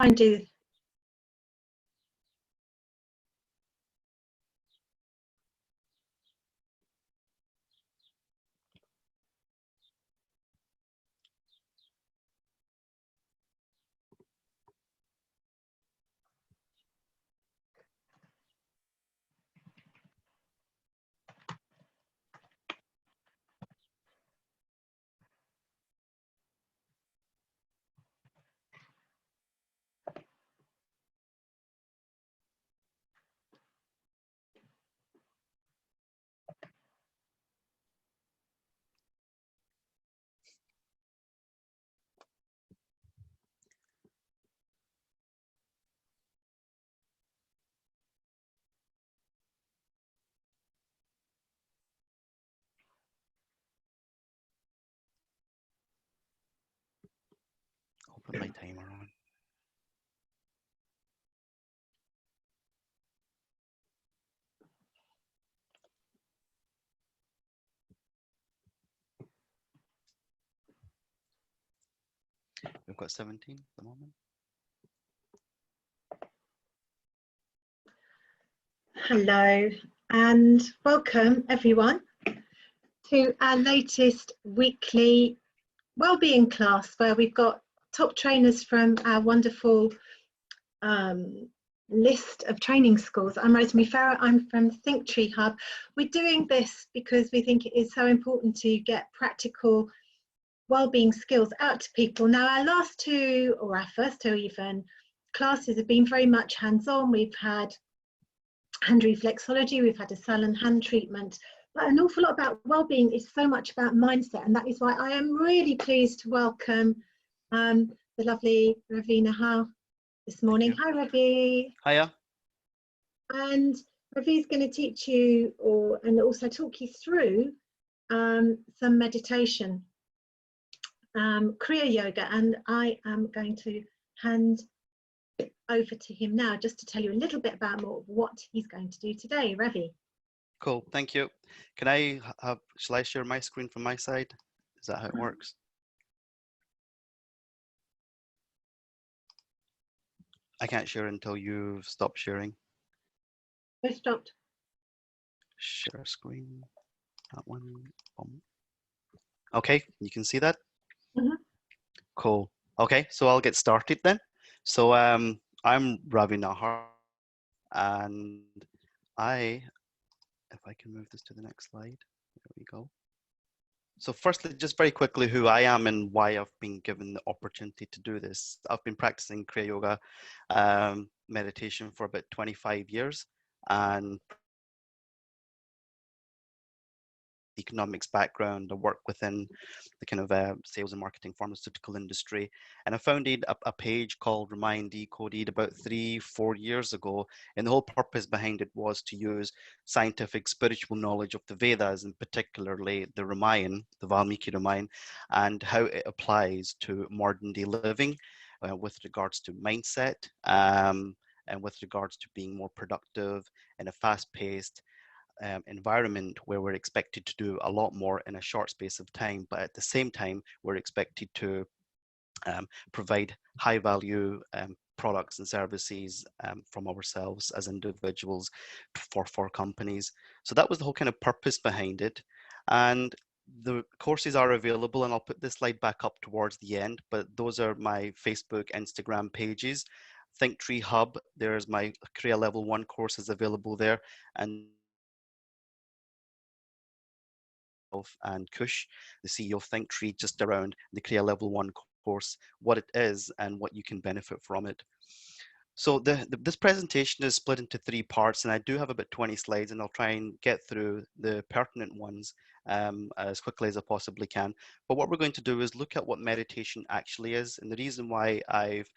and do. I'll put my timer on. We've got 17 at the moment. Hello and welcome everyone to our latest weekly wellbeing class, where we've got top trainers from our wonderful list of training schools. I'm Rosemary Farrer, I'm from ThinkTree Hub. We're doing this because we think it is so important to get practical wellbeing skills out to people. Now, our last two, or our first two even, classes have been very much hands-on. We've had hand reflexology, we've had a salon hand treatment, but an awful lot about wellbeing is so much about mindset, and that is why I am really pleased to welcome the lovely Ravi Nahar this morning. Hi Ravi. Hiya. And Ravi's going to teach you and also talk you through some meditation, Kriya Yoga, and I am going to hand over to him now just to tell you a little bit about more of what he's going to do today. Ravi. Cool, thank you. Shall I share my screen from my side? Is that how it works? I can't share until you've stopped sharing. I stopped. Share screen, that one. Boom. Okay, you can see that? Mm-hmm. Cool. Okay, so I'll get started then. So I'm Ravi Nahar, and if I can move this to the next slide, there we go. So firstly, just very quickly, who I am and why I've been given the opportunity to do this. I've been practicing Kriya Yoga meditation for about 25 years, and economics background. I work within the kind of sales and marketing pharmaceutical industry, and I founded a page called Remind Decoded about 3-4 years ago, and the whole purpose behind it was to use scientific spiritual knowledge of the Vedas, and particularly the Ramayana, the Valmiki Ramayana, and how it applies to modern day living with regards to mindset and with regards to being more productive in a fast-paced environment where we're expected to do a lot more in a short space of time, but at the same time we're expected to provide high value products and services from ourselves as individuals for companies. So that was the whole kind of purpose behind it. And the courses are available, and I'll put this slide back up towards the end, but those are my Facebook, Instagram pages. ThinkTree Hub, there's my Kriya Level 1 courses available there, and and Kush, the CEO of ThinkTree, just around the Kriya Level 1 course, what it is and what you can benefit from it. So this presentation is split into 3 parts, and I do have about 20 slides, and I'll try and get through the pertinent ones as quickly as I possibly can. But what we're going to do is look at what meditation actually is, and the reason why I've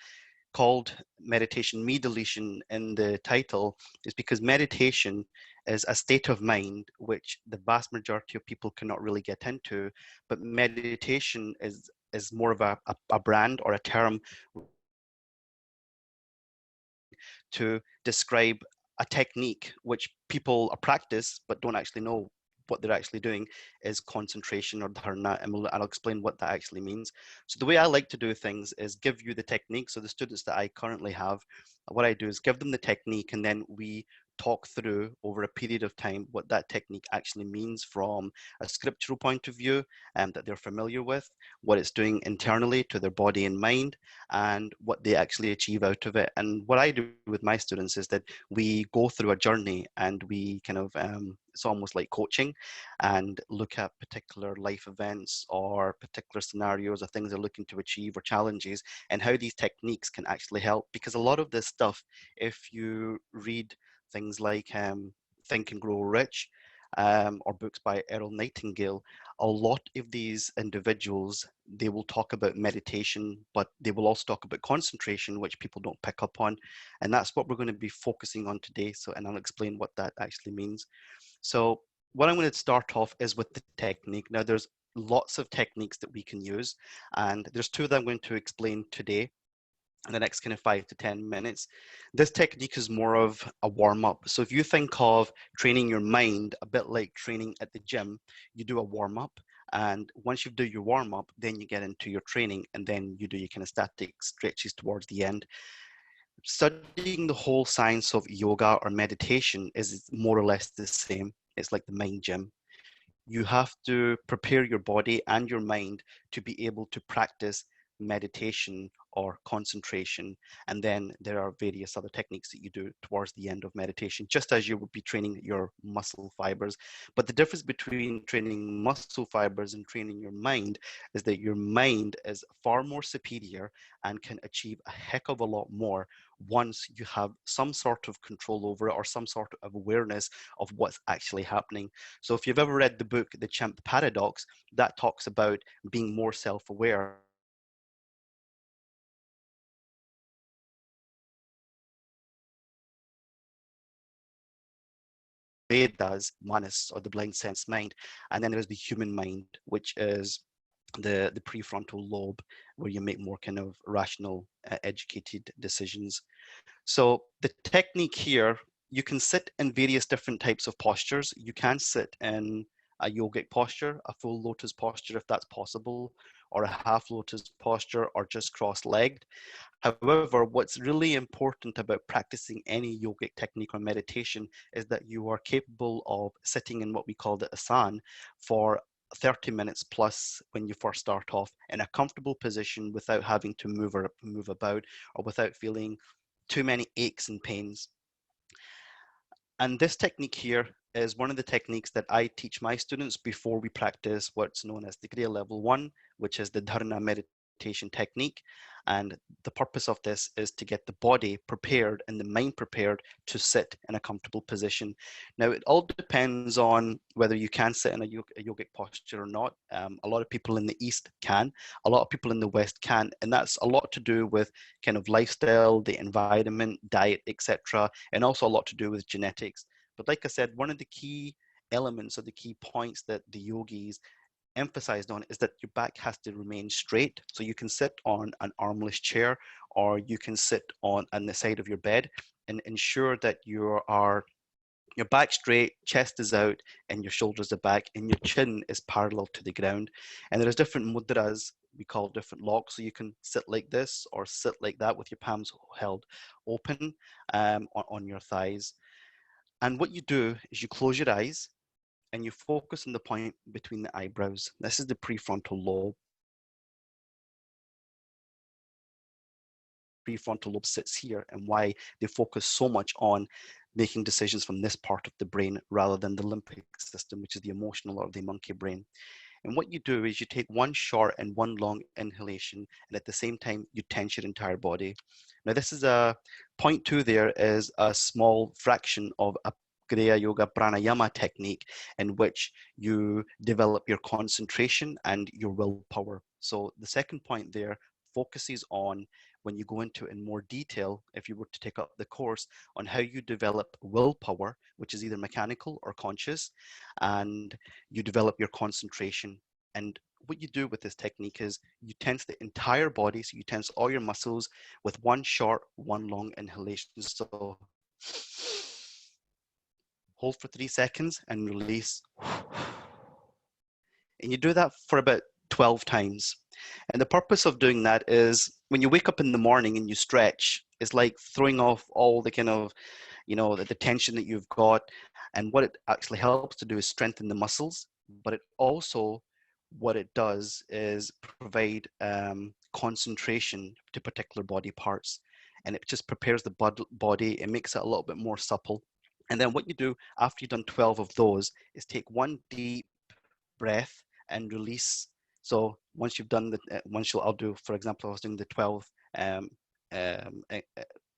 called meditation ME-DELETION in the title is because meditation is a state of mind which the vast majority of people cannot really get into, but meditation is more of a brand or a term to describe a technique which people practice but don't actually know what they're actually doing is concentration or dharana, and I'll explain what that actually means. So the way I like to do things is give you the technique. So the students that I currently have, what I do is give them the technique, and then we talk through over a period of time what that technique actually means from a scriptural point of view, that they're familiar with, what it's doing internally to their body and mind, and what they actually achieve out of it. And what I do with my students is that we go through a journey, and we kind of it's almost like coaching, and look at particular life events or particular scenarios or things they're looking to achieve or challenges, and how these techniques can actually help. Because a lot of this stuff, if you read things like Think and Grow Rich, or books by Earl Nightingale, a lot of these individuals, they will talk about meditation, but they will also talk about concentration, which people don't pick up on. And that's what we're going to be focusing on today. So, and I'll explain what that actually means. So what I'm going to start off is with the technique. Now, there's lots of techniques that we can use, and there's two that I'm going to explain today in the next kind of 5 to 10 minutes. This technique is more of a warm-up. So if you think of training your mind a bit like training at the gym, you do a warm-up, and once you do your warm-up, then you get into your training, and then you do your kind of static stretches towards the end. Studying the whole science of yoga or meditation is more or less the same. It's like the mind gym. You have to prepare your body and your mind to be able to practice meditation or concentration. And then there are various other techniques that you do towards the end of meditation, just as you would be training your muscle fibers. But the difference between training muscle fibers and training your mind is that your mind is far more superior and can achieve a heck of a lot more once you have some sort of control over it or some sort of awareness of what's actually happening. So if you've ever read the book, The Chimp Paradox, that talks about being more self-aware. Vedas, Manas, or the blind sense mind. And then there's the human mind, which is the prefrontal lobe, where you make more kind of rational, educated decisions. So the technique here, you can sit in various different types of postures. You can sit in a yogic posture, a full lotus posture if that's possible, or a half lotus posture, or just cross-legged. However, what's really important about practicing any yogic technique or meditation is that you are capable of sitting in what we call the asana for 30 minutes plus when you first start off in a comfortable position without having to move about, or without feeling too many aches and pains. And this technique here is one of the techniques that I teach my students before we practice what's known as the Kriya level 1, which is the Dhyana meditation technique. And the purpose of this is to get the body prepared and the mind prepared to sit in a comfortable position. Now, it all depends on whether you can sit in a yogic posture or not. A lot of people in the East can, a lot of people in the West can, and that's a lot to do with kind of lifestyle, the environment, diet, etc., and also a lot to do with genetics. But like I said, one of the key elements or the key points that the yogis emphasized on is that your back has to remain straight. So you can sit on an armless chair, or you can sit on the side of your bed, and ensure that your back straight, chest is out, and your shoulders are back, and your chin is parallel to the ground. And there's different mudras, we call different locks. So you can sit like this or sit like that with your palms held open on your thighs. And what you do is you close your eyes and you focus on the point between the eyebrows. This is the prefrontal lobe. Prefrontal lobe sits here, and why they focus so much on making decisions from this part of the brain rather than the limbic system, which is the emotional or the monkey brain. And what you do is you take one short and one long inhalation, and at the same time, you tense your entire body. Now, this is a point two there is a small fraction of a Kriya Yoga pranayama technique in which you develop your concentration and your willpower. So the second point there focuses on, when you go into in more detail, if you were to take up the course, on how you develop willpower, which is either mechanical or conscious, and you develop your concentration. And what you do with this technique is you tense the entire body, so you tense all your muscles with one short, one long inhalation. So hold for 3 seconds and release. And you do that for about 12 times. And the purpose of doing that is when you wake up in the morning and you stretch, it's like throwing off all the kind of, the tension that you've got. And what it actually helps to do is strengthen the muscles, but it also, what it does is provide concentration to particular body parts. And it just prepares the body, it makes it a little bit more supple. And then what you do after you've done 12 of those is take one deep breath and release. So once you've done I'll do, for example, I was doing the 12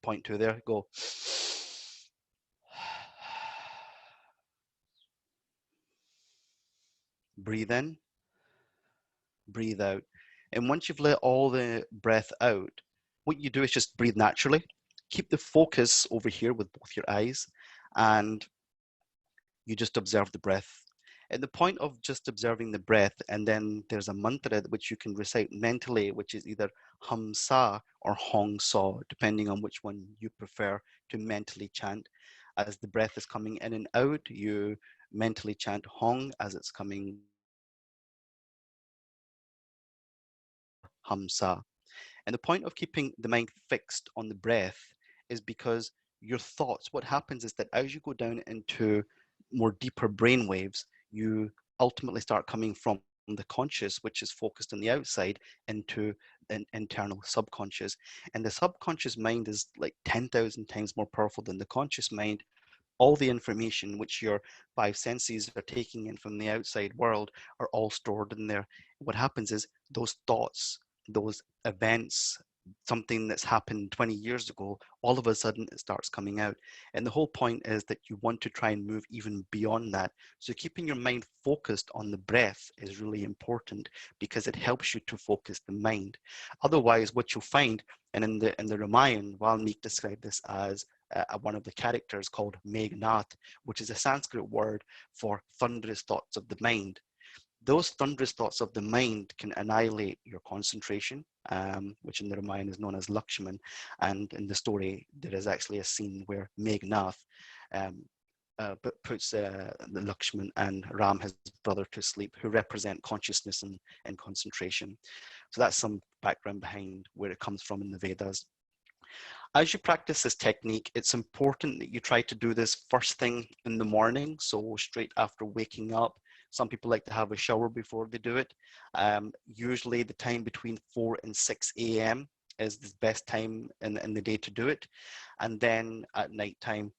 point two there, go. Breathe in, breathe out. And once you've let all the breath out, what you do is just breathe naturally. Keep the focus over here with both your eyes, and you just observe the breath. And the point of just observing the breath, and then there's a mantra which you can recite mentally, which is either Hum Sa or Hong Sa, depending on which one you prefer to mentally chant. As the breath is coming in and out, you mentally chant Hong. As it's coming, Hum Sa. And the point of keeping the mind fixed on the breath is because your thoughts, what happens is that as you go down into more deeper brain waves, you ultimately start coming from the conscious, which is focused on the outside, into an internal subconscious. And the subconscious mind is like 10,000 times more powerful than the conscious mind. All the information which your five senses are taking in from the outside world are all stored in there. What happens is those thoughts, those events, something that's happened 20 years ago, all of a sudden it starts coming out. And the whole point is that you want to try and move even beyond that. So keeping your mind focused on the breath is really important because it helps you to focus the mind. Otherwise, what you'll find, and in the Ramayana, Valmiki described this as one of the characters called ME-DELETION, which is a Sanskrit word for thunderous thoughts of the mind. Those thunderous thoughts of the mind can annihilate your concentration, which in the Ramayana is known as Lakshman. And in the story, there is actually a scene where Meghnad puts the Lakshman and Ram, his brother, to sleep, who represent consciousness and concentration. So that's some background behind where it comes from in the Vedas. As you practice this technique, it's important that you try to do this first thing in the morning, so straight after waking up. Some people like to have a shower before they do it. Usually the time between 4 and 6 a.m. is the best time in the day to do it. And then at night time,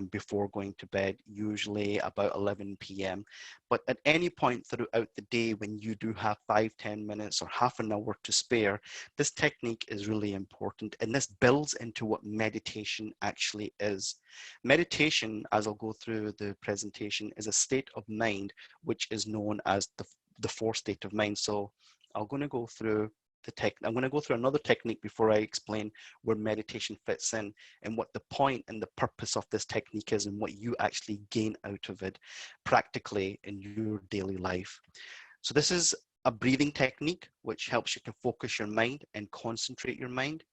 before going to bed, usually about 11 p.m. But at any point throughout the day when you do have 5-10 minutes or half an hour to spare, this technique is really important, and this builds into what meditation actually is. Meditation, as I'll go through the presentation, is a state of mind which is known as the fourth state of mind. So I'm going to go through I'm going to go through another technique before I explain where meditation fits in and what the point and the purpose of this technique is and what you actually gain out of it practically in your daily life. So this is a breathing technique which helps you to focus your mind and concentrate your mind.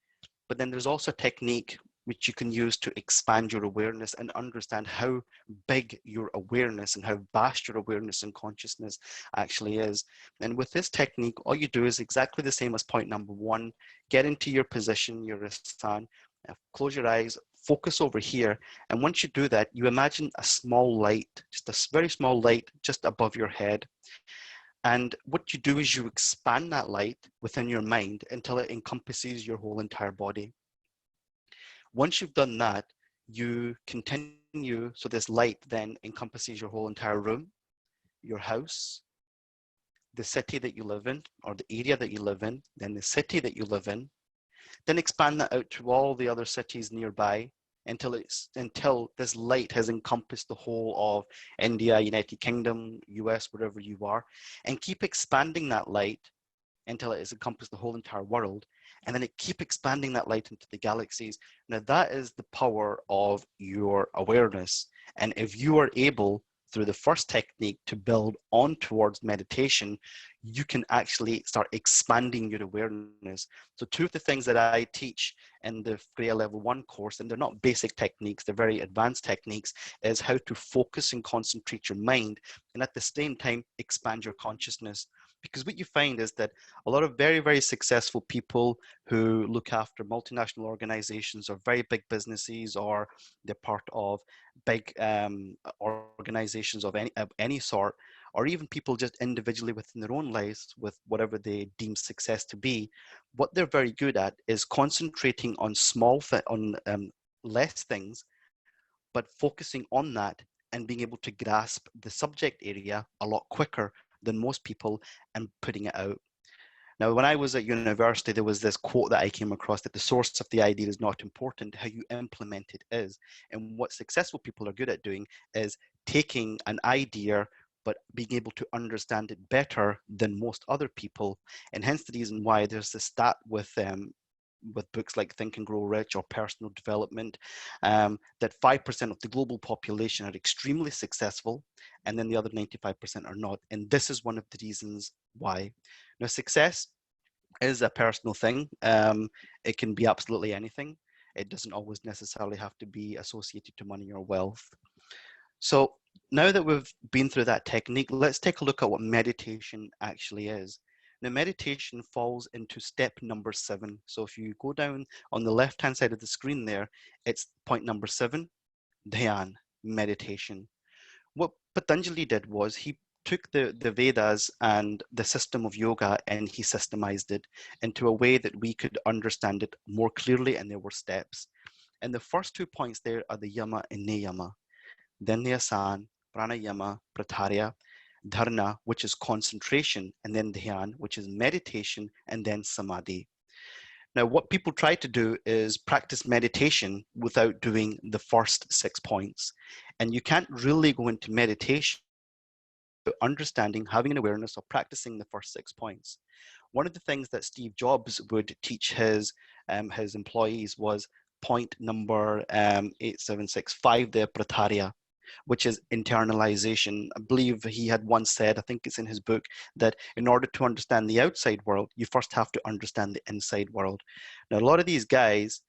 But then there's also a technique which you can use to expand your awareness and understand how big your awareness and how vast your awareness and consciousness actually is. And with this technique, all you do is exactly the same as point number one. Get into your position, your Ashtanga, close your eyes, focus over here. And once you do that, you imagine a small light, just a very small light just above your head. And what you do is you expand that light within your mind until it encompasses your whole entire body. Once you've done that, you continue, so this light then encompasses your whole entire room, your house, the city that you live in, or the area that you live in, then the city that you live in, then expand that out to all the other cities nearby until this light has encompassed the whole of India, United Kingdom, US, wherever you are, and keep expanding that light until it has encompassed the whole entire world. And then keep expanding that light into the galaxies. Now that is the power of your awareness. And if you are able through the first technique to build on towards meditation, you can actually start expanding your awareness. So two of the things that I teach in the Kriya Level 1 course, and they're not basic techniques, they're very advanced techniques, is how to focus and concentrate your mind, and at the same time, expand your consciousness. Because what you find is that a lot of very, very successful people who look after multinational organizations or very big businesses, or they're part of big organizations of any sort, or even people just individually within their own lives with whatever they deem success to be, what they're very good at is concentrating on less things, but focusing on that and being able to grasp the subject area a lot quicker than most people and putting it out. Now, when I was at university, there was this quote that I came across, that the source of the idea is not important, how you implement it is. And what successful people are good at doing is taking an idea, but being able to understand it better than most other people. And hence the reason why there's this stat with books like Think and Grow Rich or Personal Development, that 5% of the global population are extremely successful, and then the other 95% are not. And this is one of the reasons why. Now, success is a personal thing. It can be absolutely anything. It doesn't always necessarily have to be associated to money or wealth. So now that we've been through that technique, let's take a look at what meditation actually is. Now, meditation falls into step number 7. So if you go down on the left-hand side of the screen there, it's point number 7, Dhyana, meditation. What Patanjali did was he took the Vedas and the system of yoga and he systemized it into a way that we could understand it more clearly, and there were steps. And the first 2 points there are the yama and niyama. Then the asana, pranayama, pratyahara, dharana, which is concentration, and then dhyan, which is meditation, and then samadhi. Now, what people try to do is practice meditation without doing the first 6 points. And you can't really go into meditation understanding, having an awareness, or practicing the first 6 points. One of the things that Steve Jobs would teach his employees was point number 8765, the pratyahara, which is internalization. I believe he had once said, I think it's in his book, that in order to understand the outside world, you first have to understand the inside world. Now, a lot of these guys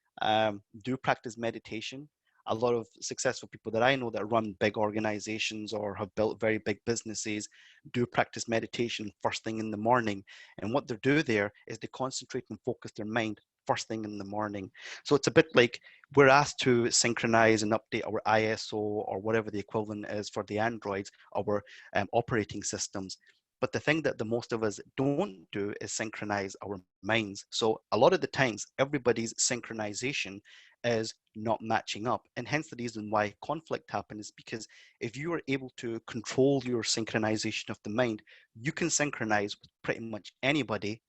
do practice meditation. A lot of successful people that I know that run big organizations or have built very big businesses do practice meditation first thing in the morning. And what they do there is they concentrate and focus their mind first thing in the morning. So it's a bit like we're asked to synchronize and update our ISO or whatever the equivalent is for the Androids, our operating systems. But the thing that the most of us don't do is synchronize our minds. So a lot of the times, everybody's synchronization is not matching up. And hence the reason why conflict happens, because if you are able to control your synchronization of the mind, you can synchronize with pretty much anybody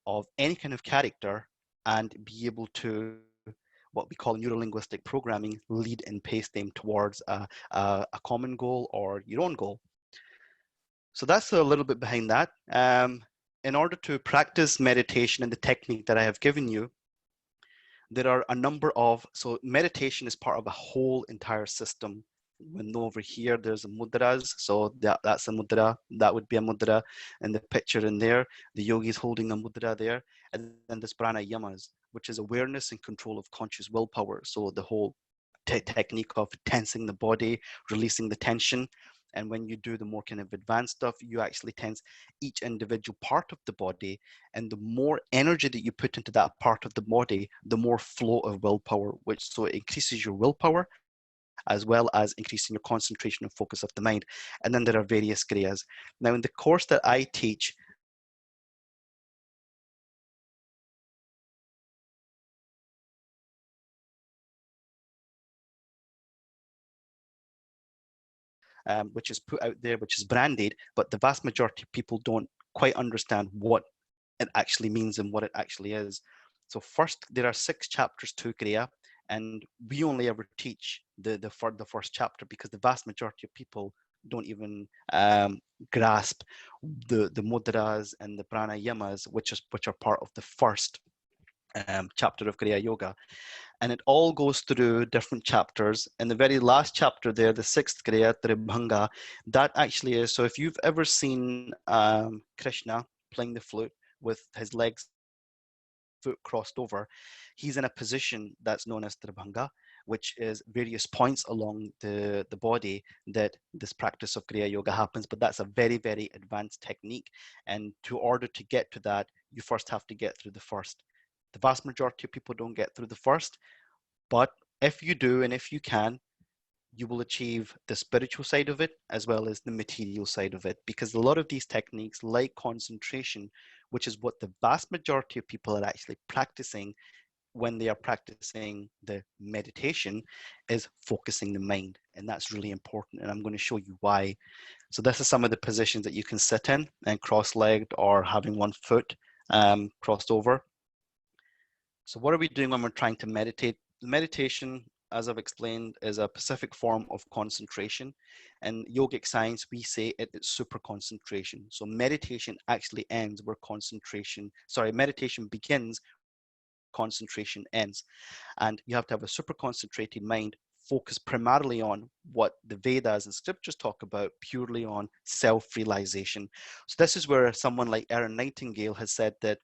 of any kind of character and be able to, what we call neurolinguistic programming, lead and pace them towards a common goal or your own goal. So that's a little bit behind that. In order to practice meditation and the technique that I have given you, there are a number of, so meditation is part of a whole entire system. When over here, there's a mudras. So that's a mudra, that would be a mudra. And the picture in there, the yogi is holding a mudra there. And then there's pranayamas, which is awareness and control of conscious willpower. So the whole technique of tensing the body, releasing the tension. And when you do the more kind of advanced stuff, you actually tense each individual part of the body. And the more energy that you put into that part of the body, the more flow of willpower, which so it increases your willpower, as well as increasing your concentration and focus of the mind. And then there are various kriyas. Now, in the course that I teach, which is put out there, which is branded, but the vast majority of people don't quite understand what it actually means and what it actually is. So first, there are 6 chapters to Kriya, and we only ever teach the first chapter because the vast majority of people don't even grasp the mudras and the pranayamas, which are part of the first chapter of Kriya Yoga. And it all goes through different chapters. And the very last chapter there, the sixth Kriya, Tribhanga, that actually is, so if you've ever seen Krishna playing the flute with his legs foot crossed over, he's in a position that's known as Tribhanga, which is various points along the body that this practice of Kriya Yoga happens. But that's a very, very advanced technique. And to order to get to that, you first have to get through the first. The vast majority of people don't get through the first, but if you do, and if you can, you will achieve the spiritual side of it as well as the material side of it. Because a lot of these techniques, like concentration, which is what the vast majority of people are actually practicing when they are practicing the meditation, is focusing the mind. And that's really important. And I'm going to show you why. So this is some of the positions that you can sit in, and cross-legged or having one foot crossed over. So what are we doing when we're trying to meditate? Meditation, as I've explained, is a specific form of concentration. In yogic science, we say it's super concentration. So meditation actually ends where meditation begins, concentration ends. And you have to have a super concentrated mind, focused primarily on what the Vedas and scriptures talk about, purely on self-realization. So this is where someone like Erin Nightingale has said that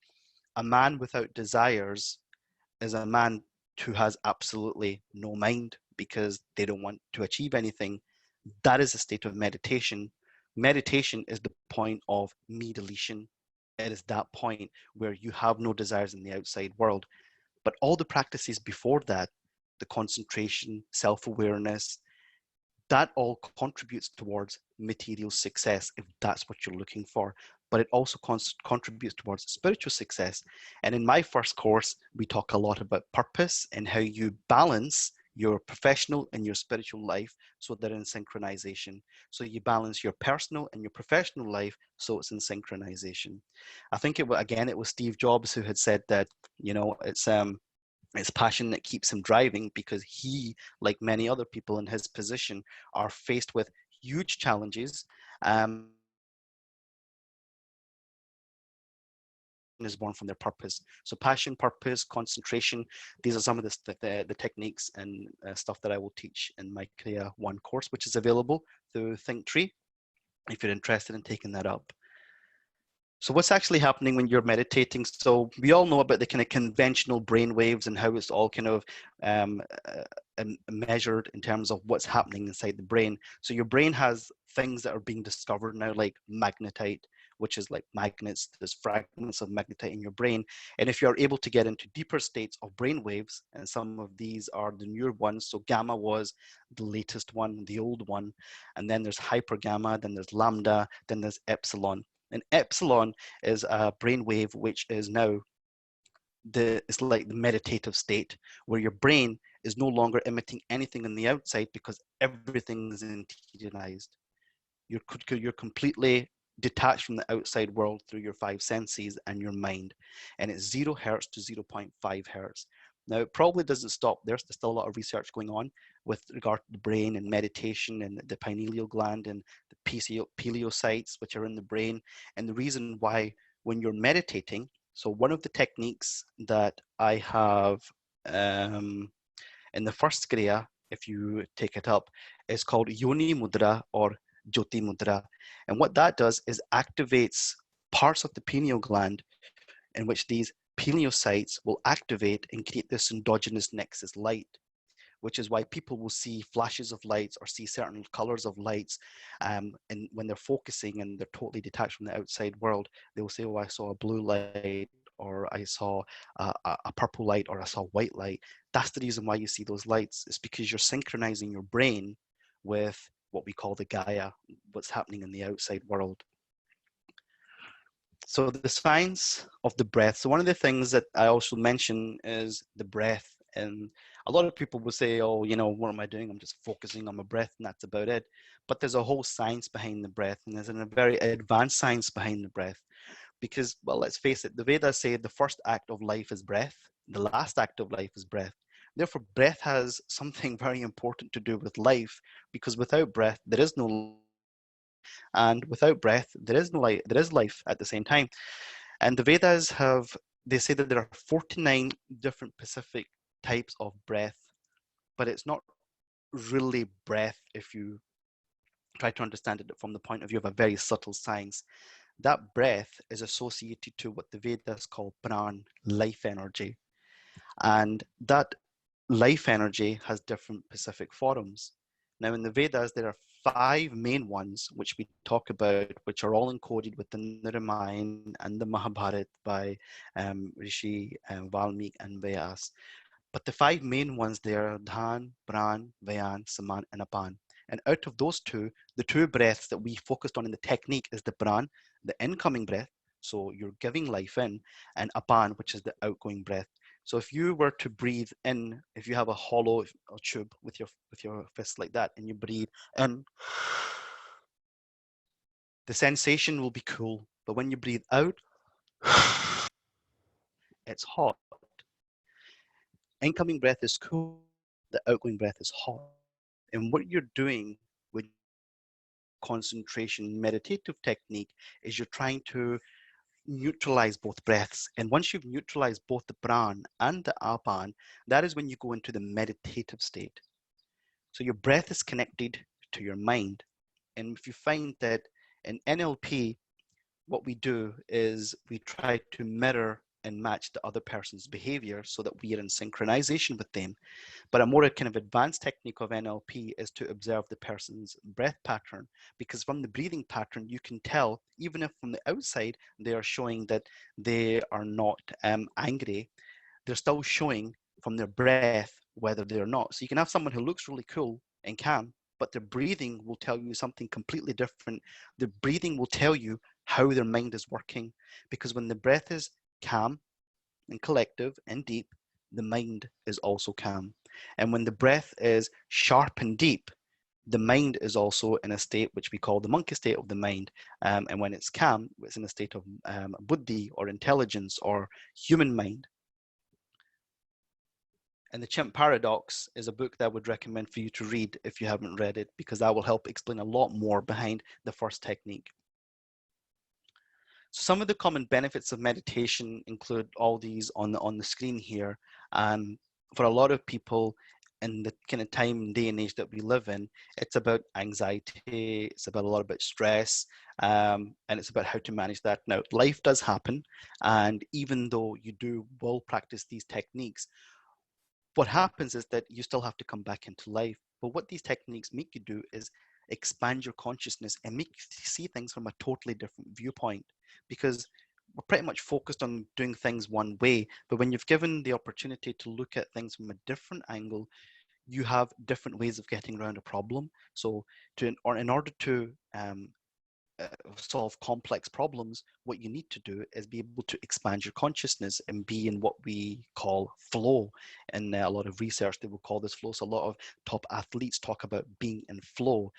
a man without desires is a man who has absolutely no mind, because they don't want to achieve anything. That is a state of meditation. Meditation is the point of me-deletion. It is that point where you have no desires in the outside world. But all the practices before that, the concentration, self-awareness, that all contributes towards material success, if that's what you're looking for. But it also contributes towards spiritual success. And in my first course, we talk a lot about purpose and how you balance your professional and your spiritual life so they're in synchronization. So you balance your personal and your professional life so it's in synchronization. I think it was Steve Jobs who had said that, it's passion that keeps him driving, because he, like many other people in his position, are faced with huge challenges. Is born from their purpose. So passion, purpose, concentration, these are some of the techniques and stuff that I will teach in my Kriya 1 course, which is available through ThinkTree, if you're interested in taking that up. So what's actually happening when you're meditating? So we all know about the kind of conventional brain waves and how it's all kind of measured in terms of what's happening inside the brain. So your brain has things that are being discovered now, like magnetite, which is like magnets. There's fragments of magnetite in your brain. And if you're able to get into deeper states of brain waves, and some of these are the newer ones. So gamma was the latest one, the old one. And then there's hyper gamma, then there's lambda, then there's epsilon. And epsilon is a brainwave which is now it's like the meditative state, where your brain is no longer emitting anything on the outside because everything is internalized. You're completely detached from the outside world through your 5 senses and your mind. And it's 0 hertz to 0.5 hertz. Now, it probably doesn't stop there. There's still a lot of research going on with regard to the brain and meditation and the pineal gland and the pileocytes, which are in the brain. And the reason why, when you're meditating, so one of the techniques that I have in the first Kriya, if you take it up, is called Yoni Mudra or Jyoti Mudra. And what that does is activates parts of the pineal gland in which these pileocytes will activate and create this endogenous nexus light, which is why people will see flashes of lights or see certain colors of lights. And when they're focusing and they're totally detached from the outside world, they will say, oh, I saw a blue light, or I saw a purple light, or I saw white light. That's the reason why you see those lights. It's because you're synchronizing your brain with what we call the Gaia, what's happening in the outside world. So the science of the breath. So one of the things that I also mention is the breath. And a lot of people will say, oh, what am I doing? I'm just focusing on my breath and that's about it. But there's a whole science behind the breath, and there's a very advanced science behind the breath. Because, well, let's face it, the Vedas say the first act of life is breath. The last act of life is breath. Therefore, breath has something very important to do with life, because without breath, there is no life. And without breath, there is no life. There is life at the same time. And the Vedas have they say that there are 49 different specific types of breath, but it's not really breath if you try to understand it from the point of view of a very subtle science. That breath is associated to what the Vedas call pran, life energy. And that life energy has different specific forms. Now, in the Vedas, there are 5 main ones which we talk about, which are all encoded within the Ramayana and the Mahabharata by Rishi Valmiki and Vyas. But the 5 main ones there are Dhan, Pran, Vayan, Saman, and Apan. And out of those two, the 2 breaths that we focused on in the technique is the Pran, the incoming breath, so you're giving life in, and Apan, which is the outgoing breath. So if you were to breathe in, if you have a hollow tube with your fist like that, and you breathe in, the sensation will be cool. But when you breathe out, it's hot. Incoming breath is cool, the outgoing breath is hot. And what you're doing with concentration meditative technique is you're trying to neutralize both breaths. And once you've neutralized both the pran and the apan, that is when you go into the meditative state. So your breath is connected to your mind. And if you find that in NLP, what we do is we try to mirror and match the other person's behavior so that we are in synchronization with them. But a more kind of advanced technique of NLP is to observe the person's breath pattern, because from the breathing pattern, you can tell, even if from the outside they are showing that they are not angry, they're still showing from their breath whether they're not. So you can have someone who looks really cool and calm, but their breathing will tell you something completely different. The breathing will tell you how their mind is working, because when the breath is calm and collective and deep, the mind is also calm. And when the breath is sharp and deep, the mind is also in a state which we call the monkey state of the mind. And when it's calm, it's in a state of buddhi or intelligence or human mind. And The Chimp Paradox is a book that I would recommend for you to read if you haven't read it, because that will help explain a lot more behind the first technique. Some of the common benefits of meditation include all these on the screen here. For a lot of people in the kind of time and day and age that we live in, it's about anxiety, it's about a lot about stress, and it's about how to manage that. Now, life does happen, and even though you will practice these techniques, what happens is that you still have to come back into life. But what these techniques make you do is expand your consciousness and make you see things from a totally different viewpoint, because we're pretty much focused on doing things one way. But when you've given the opportunity to look at things from a different angle, you have different ways of getting around a problem. So in order to solve complex problems, what you need to do is be able to expand your consciousness and be in what we call flow. And a lot of research, they will call this flow. So a lot of top athletes talk about being in flow.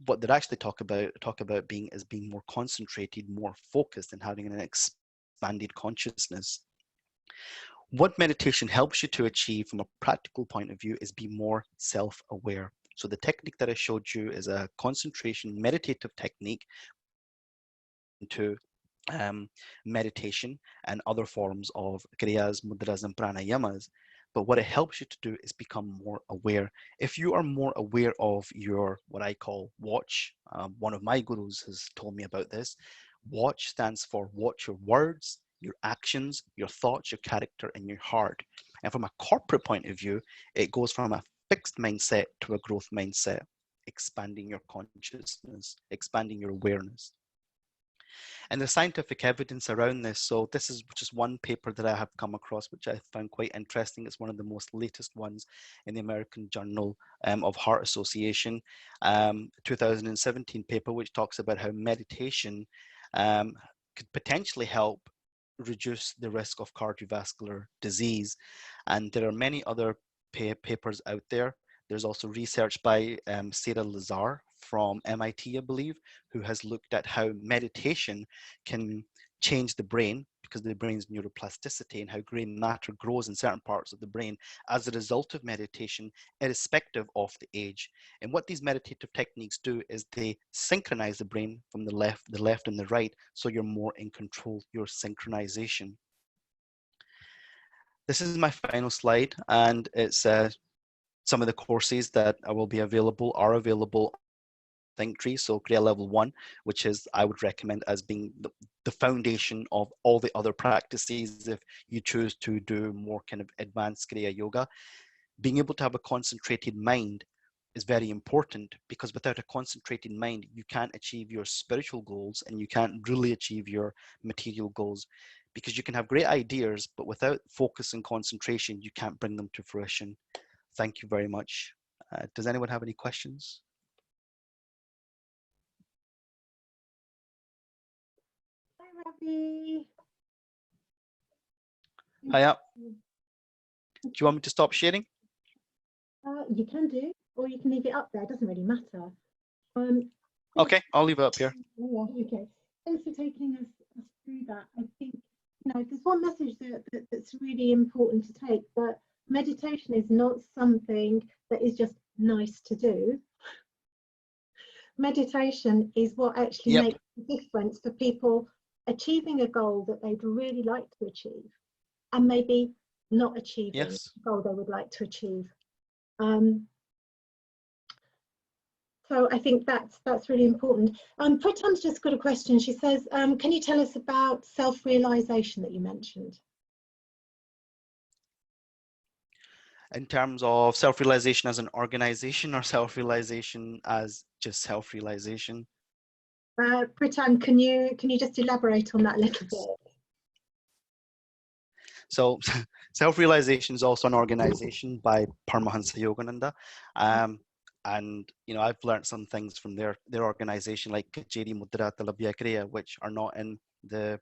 What they actually talk about being is being more concentrated, more focused, and having an expanded consciousness. What meditation helps you to achieve from a practical point of view is be more self-aware. So the technique that I showed you is a concentration meditative technique into meditation and other forms of kriyas, mudras, and pranayamas. But what it helps you to do is become more aware. If you are more aware of your, what I call watch, one of my gurus has told me about this. Watch stands for watch your words, your actions, your thoughts, your character, and your heart. And from a corporate point of view, it goes from a fixed mindset to a growth mindset, expanding your consciousness, expanding your awareness. And the scientific evidence around this, so this is just one paper that I have come across, which I found quite interesting. It's one of the most latest ones in the American Journal of Heart Association, 2017 paper, which talks about how meditation could potentially help reduce the risk of cardiovascular disease. And there are many other papers out there. There's also research by Sarah Lazar from MIT, I believe, who has looked at how meditation can change the brain, because the brain's neuroplasticity and how brain matter grows in certain parts of the brain as a result of meditation, irrespective of the age. And what these meditative techniques do is they synchronize the brain from the left and the right, so you're more in control, your synchronization. This is my final slide, and it's some of the courses that will be available are available on ThinkTree. So Kriya Level 1, which is, I would recommend as being the foundation of all the other practices if you choose to do more kind of advanced Kriya Yoga. Being able to have a concentrated mind is very important, because without a concentrated mind, you can't achieve your spiritual goals and you can't really achieve your material goals, because you can have great ideas, but without focus and concentration, you can't bring them to fruition. Thank you very much. Does anyone have any questions? Hi, Ravi. Hiya. Do you want me to stop sharing? You can do, or you can leave it up there. It doesn't really matter. Okay, I'll leave it up here. Yeah, okay. Thanks for taking us through that. I think, you know, there's one message that's really important to take, that meditation is not something that is just nice to do. Meditation is what actually makes the difference for people achieving a goal that they'd really like to achieve, and maybe not achieving the goal they would like to achieve. So I think that's really important. Pritam's just got a question. She says, can you tell us about self-realization that you mentioned? In terms of self-realization as an organization, or self-realization as just self-realization? Pritam, can you just elaborate on that a little bit? So self-realization is also an organization by Paramahansa Yogananda. And you know, I've learned some things from their organization, like Kajeri Mudra Talabya Kriya, which are not in the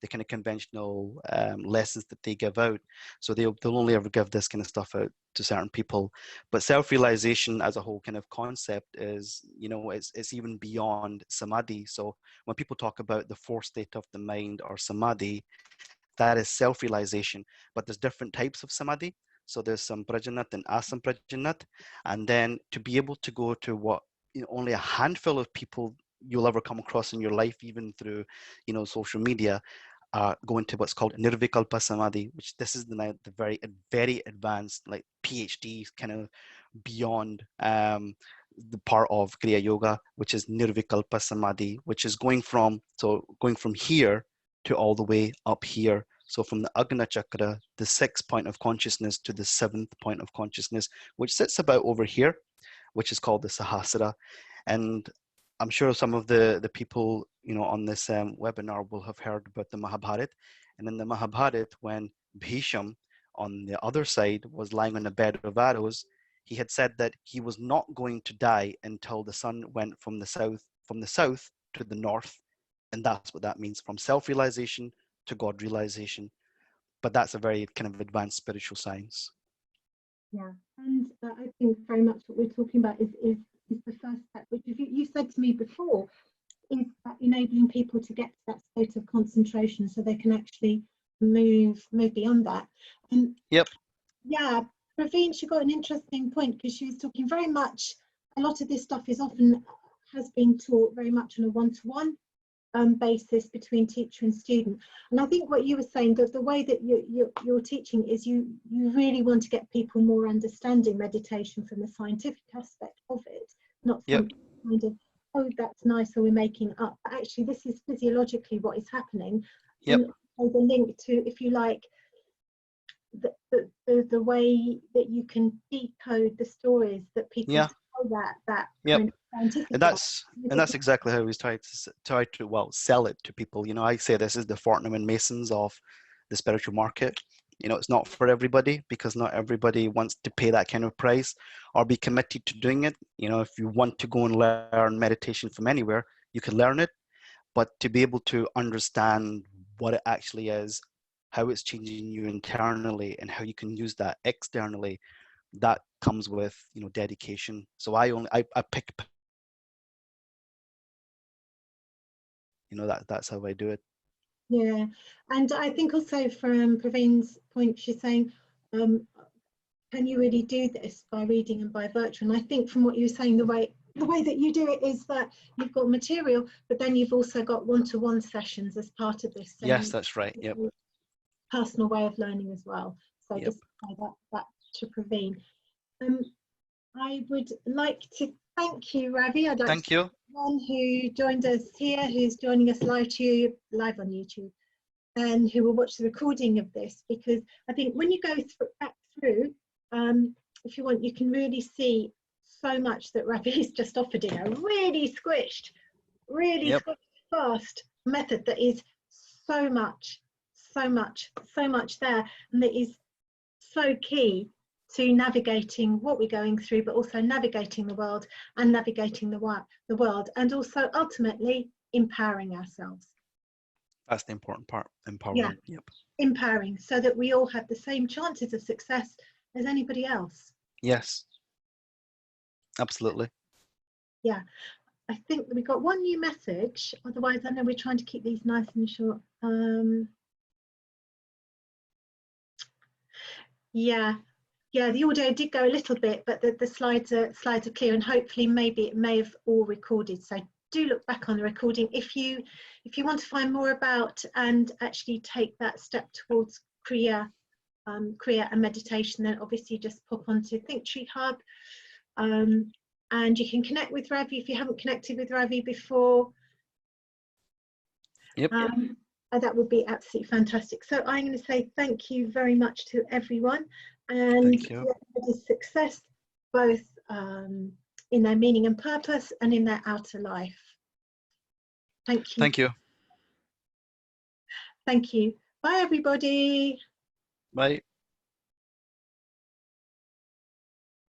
kind of conventional lessons that they give out. So they'll only ever give this kind of stuff out to certain people. But self-realization as a whole kind of concept is, you know, it's even beyond samadhi. So when people talk about the fourth state of the mind or samadhi, that is self-realization. But there's different types of samadhi. So there's some prajanat and asamprajanat. And then to be able to go to what, you know, only a handful of people you'll ever come across in your life, even through, you know, social media, go into what's called nirvikalpa samadhi, which this is the very advanced, like PhD kind of beyond the part of Kriya Yoga, which is nirvikalpa samadhi, which is going from here to all the way up here. So from the Agna Chakra, the 6th point of consciousness, to the 7th point of consciousness, which sits about over here, which is called the Sahasrara. And I'm sure some of the people, you know, on this webinar will have heard about the Mahabharata. And in the Mahabharata, when Bhisham on the other side was lying on a bed of arrows, he had said that he was not going to die until the sun went from the south to the north. And that's what that means, from self-realization to God realization. But that's a very kind of advanced spiritual science. Yeah, and I think very much what we're talking about is the first step, which you said to me before, is enabling people to get to that state of concentration so they can actually move beyond that. And yeah, Raveen, she got an interesting point, because she was talking very much, a lot of this stuff has been taught very much on a one-to-one basis between teacher and student. And I think what you were saying, that the way that you're teaching is you really want to get people more understanding meditation from the scientific aspect of it, not some kind of, oh, that's nice, or we're making up. But actually, this is physiologically what is happening. And the link to, if you like, the way that you can decode the stories that people tell that kind of scientific. And that's exactly how we try to sell it to people. You know, I say this is the Fortnum and Masons of the spiritual market. You know, it's not for everybody, because not everybody wants to pay that kind of price or be committed to doing it. You know, if you want to go and learn meditation from anywhere, you can learn it. But to be able to understand what it actually is, how it's changing you internally, and how you can use that externally, that comes with, you know, dedication. So I pick, you know, that's how I do it. Yeah, and I think also from Praveen's point, she's saying, can you really do this by reading and by virtue? And I think from what you were saying, the way that you do it is that you've got material, but then you've also got one-to-one sessions as part of this. So yes, that's right. Yep. Personal way of learning as well. So Yep. just that to Praveen. I would like to thank you, Ravi. I'd like Thank to you. thank everyone who joined us here, who's joining us live on YouTube, and who will watch the recording of this, because I think when you go back through, if you want, you can really see so much that Ravi's just offered in a really squished, Yep. fast method that is so much there, and that is so key to navigating what we're going through, but also navigating the world and navigating the world, and also ultimately empowering ourselves. That's the important part. Empowerment. Yeah. Yep. Empowering, so that we all have the same chances of success as anybody else. Yes. Absolutely. Yeah. I think we got one new message. Otherwise, I know we're trying to keep these nice and short. Yeah, the audio did go a little bit, but the slides are clear, and hopefully maybe it may have all recorded. So do look back on the recording if you want to find more about and actually take that step towards Kriya and meditation. Then obviously just pop onto ThinkTree Hub, and you can connect with Ravi if you haven't connected with Ravi before. Yep. And that would be absolutely fantastic. So I'm going to say thank you very much to everyone, and Thank you. everybody's success, both in their meaning and purpose and in their outer life. Thank you. Thank you. Thank you. Bye, everybody. Bye.